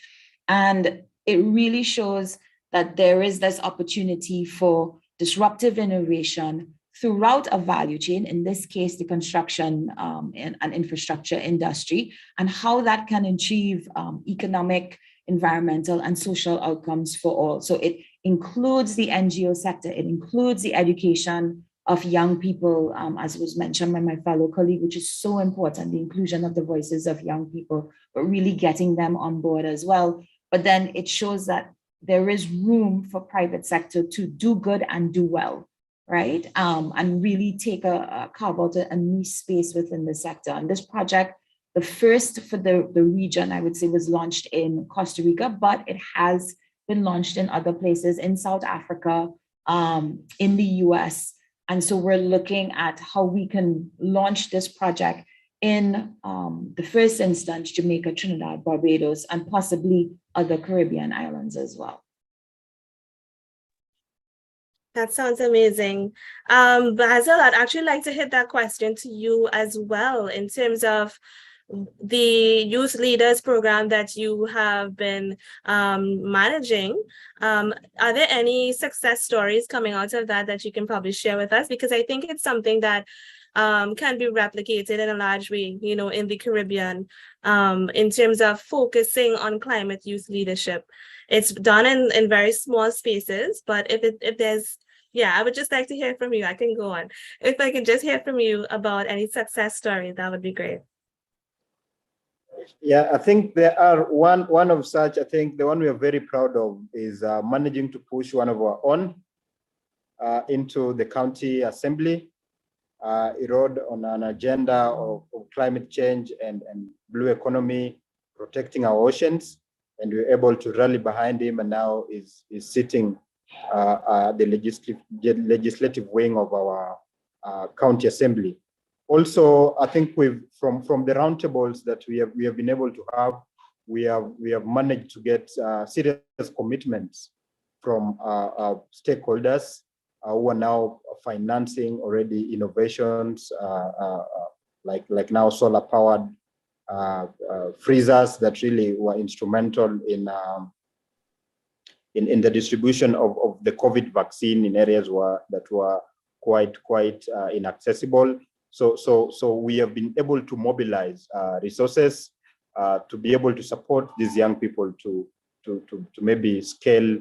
Speaker 3: And it really shows that there is this opportunity for disruptive innovation throughout a value chain, in this case, the construction and infrastructure industry, and how that can achieve economic, environmental, and social outcomes for all. So it includes the NGO sector, it includes the education of young people, as was mentioned by my fellow colleague, which is so important, the inclusion of the voices of young people, but really getting them on board as well. But then it shows that there is room for private sector to do good and do well, right? And really take carve out a niche space within the sector. And this project, the first for the region, I would say, was launched in Costa Rica, but it has been launched in other places, in South Africa, in the US. And so we're looking at how we can launch this project in the first instance, Jamaica, Trinidad, Barbados, and possibly other Caribbean islands as well.
Speaker 2: That sounds amazing. Basil, I'd actually like to hit that question to you as well in terms of the youth leaders program that you have been managing. Are there any success stories coming out of that you can probably share with us? Because I think it's something that can be replicated in a large way, in the Caribbean, in terms of focusing on climate youth leadership. It's done in very small spaces, but if there's, I would just like to hear from you. I can go on. If I can just hear from you about any success story, that would be great.
Speaker 7: Yeah, I think there are one of such. I think the one we are very proud of is managing to push one of our own into the county assembly. It rode on an agenda of climate change and blue economy, protecting our oceans, and we were able to rally behind him, and now is sitting the legislative wing of our county assembly. Also, I think from the roundtables that we have been able to have, we have managed to get serious commitments from stakeholders who are now financing already innovations like now solar powered freezers that really were instrumental in the distribution of the COVID vaccine in areas that were quite inaccessible. So we have been able to mobilize resources to be able to support these young people to maybe scale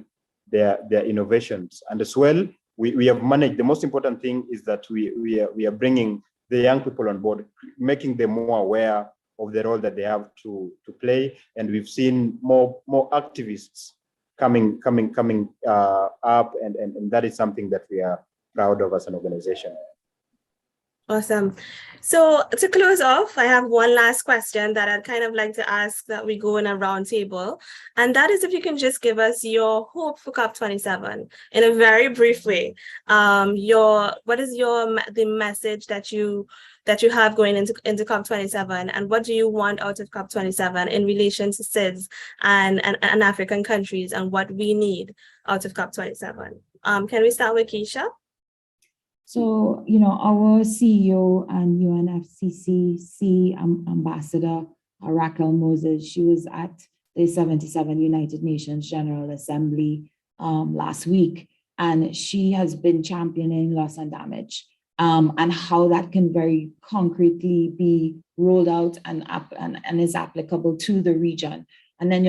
Speaker 7: their innovations. And as well, we have managed. The most important thing is that we are bringing the young people on board, making them more aware of the role that they have to play. And we've seen more activists coming up, and that is something that we are proud of as an organization.
Speaker 2: Awesome. So to close off, I have one last question that I'd kind of like to ask that we go in a round table. And that is if you can just give us your hope for COP27 in a very brief way. What is the message that you have going into COP27, and what do you want out of COP27 in relation to SIDS and African countries, and what we need out of COP27? Can we start with Keisha?
Speaker 3: So, our CEO and UNFCCC ambassador, Raquel Moses, she was at the 77 United Nations General Assembly last week, and she has been championing loss and damage and how that can very concretely be rolled out and is applicable to the region. And then,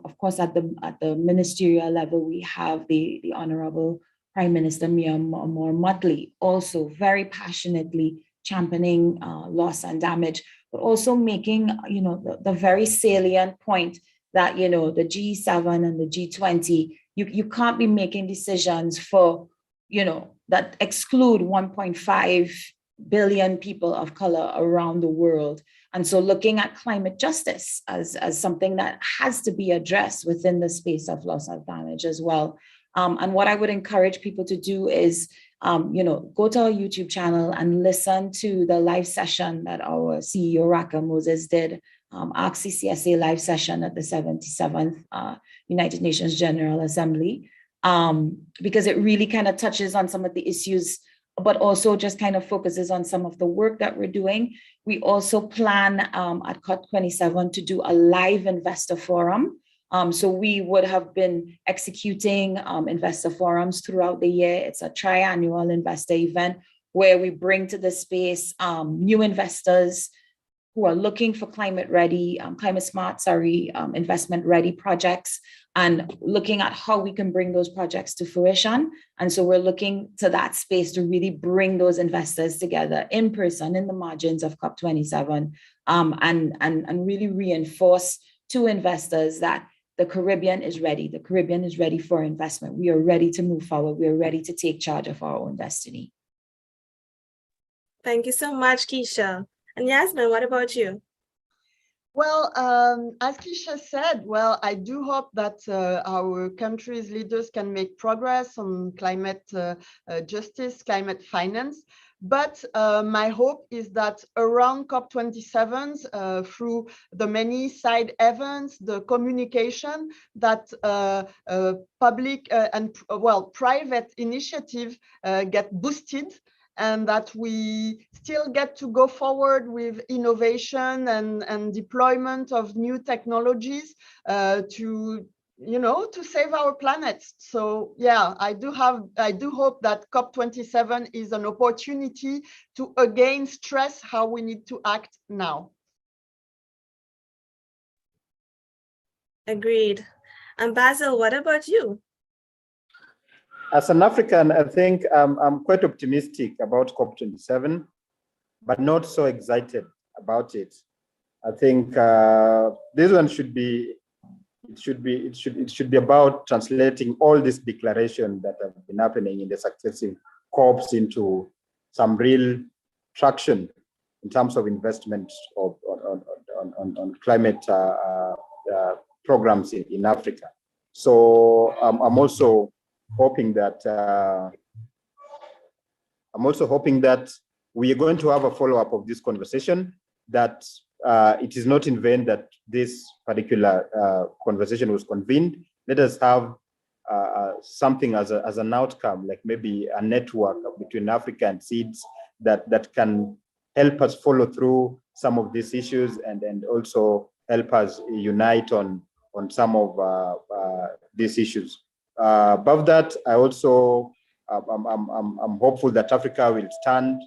Speaker 3: of course, at the ministerial level, we have the Honorable Prime Minister Mia Motley also very passionately championing loss and damage, but also making the very salient point that the G7 and the G20, you can't be making decisions for that exclude 1.5 billion people of color around the world. And so looking at climate justice as something that has to be addressed within the space of loss and damage as well. And what I would encourage people to do is, go to our YouTube channel and listen to the live session that our CEO Raquel Moses did, Ask CCSA live session at the 77th United Nations General Assembly, because it really kind of touches on some of the issues, but also just kind of focuses on some of the work that we're doing. We also plan at COP27 to do a live investor forum. So we would have been executing investor forums throughout the year. It's a triannual investor event where we bring to the space new investors who are looking for climate smart, investment ready projects, and looking at how we can bring those projects to fruition. And so we're looking to that space to really bring those investors together in person in the margins of COP27, and really reinforce to investors that the Caribbean is ready. The Caribbean is ready for investment. We are ready to move forward. We are ready to take charge of our own destiny.
Speaker 2: Thank you so much, Keisha. And Yasmin, what about you?
Speaker 6: Well, as Keisha said, I do hope that our country's leaders can make progress on climate justice, climate finance. But my hope is that around COP27, through the many side events, the communication, that public and private initiative get boosted, and that we still get to go forward with innovation and deployment of new technologies to save our planet. So yeah, I do hope that COP27 is an opportunity to again stress how we need to act now.
Speaker 2: Agreed. And Basil, what about you?
Speaker 7: As an African, I think I'm quite optimistic about COP27, but not so excited about it. I think this one should be about translating all this declaration that have been happening in the successive COPs into some real traction in terms of investment on climate programs in Africa. So I'm also hoping that we are going to have a follow-up of this conversation, that it is not in vain that this particular conversation was convened. Let us have something as an outcome, like maybe a network between Africa and SIDS that can help us follow through some of these issues and also help us unite on some of these issues. Above that, I also I'm hopeful that Africa will stand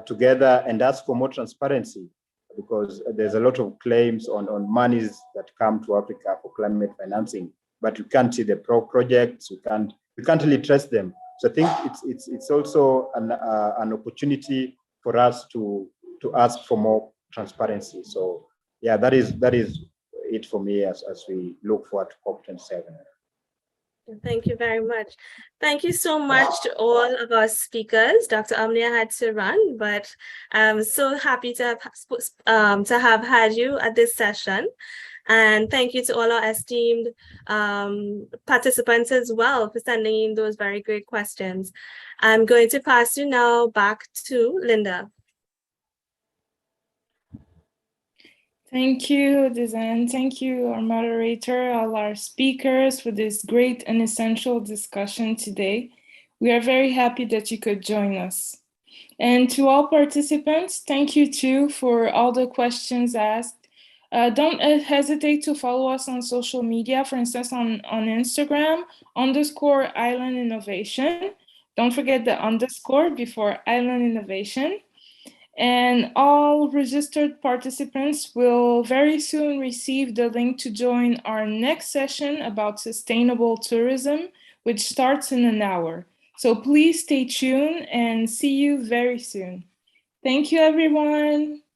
Speaker 7: together and ask for more transparency, because there's a lot of claims on monies that come to Africa for climate financing, but you can't see the projects. You can't really trust them. So I think it's also an opportunity for us to ask for more transparency. So yeah, that is it for me as we look forward to COP27.
Speaker 2: Thank you very much. Thank you so much to all of our speakers. Dr. Omnia had to run, but I'm so happy to have had you at this session. And thank you to all our esteemed participants as well for sending in those very great questions. I'm going to pass you now back to Linda.
Speaker 1: Thank you, Dizan. Thank you, our moderator, all our speakers, for this great and essential discussion today. We are very happy that you could join us. And to all participants, thank you too for all the questions asked. Don't hesitate to follow us on social media, for instance, on Instagram, _Island Innovation. Don't forget the underscore before Island Innovation. And all registered participants will very soon receive the link to join our next session about sustainable tourism, which starts in an hour. So please stay tuned and see you very soon. Thank you, everyone.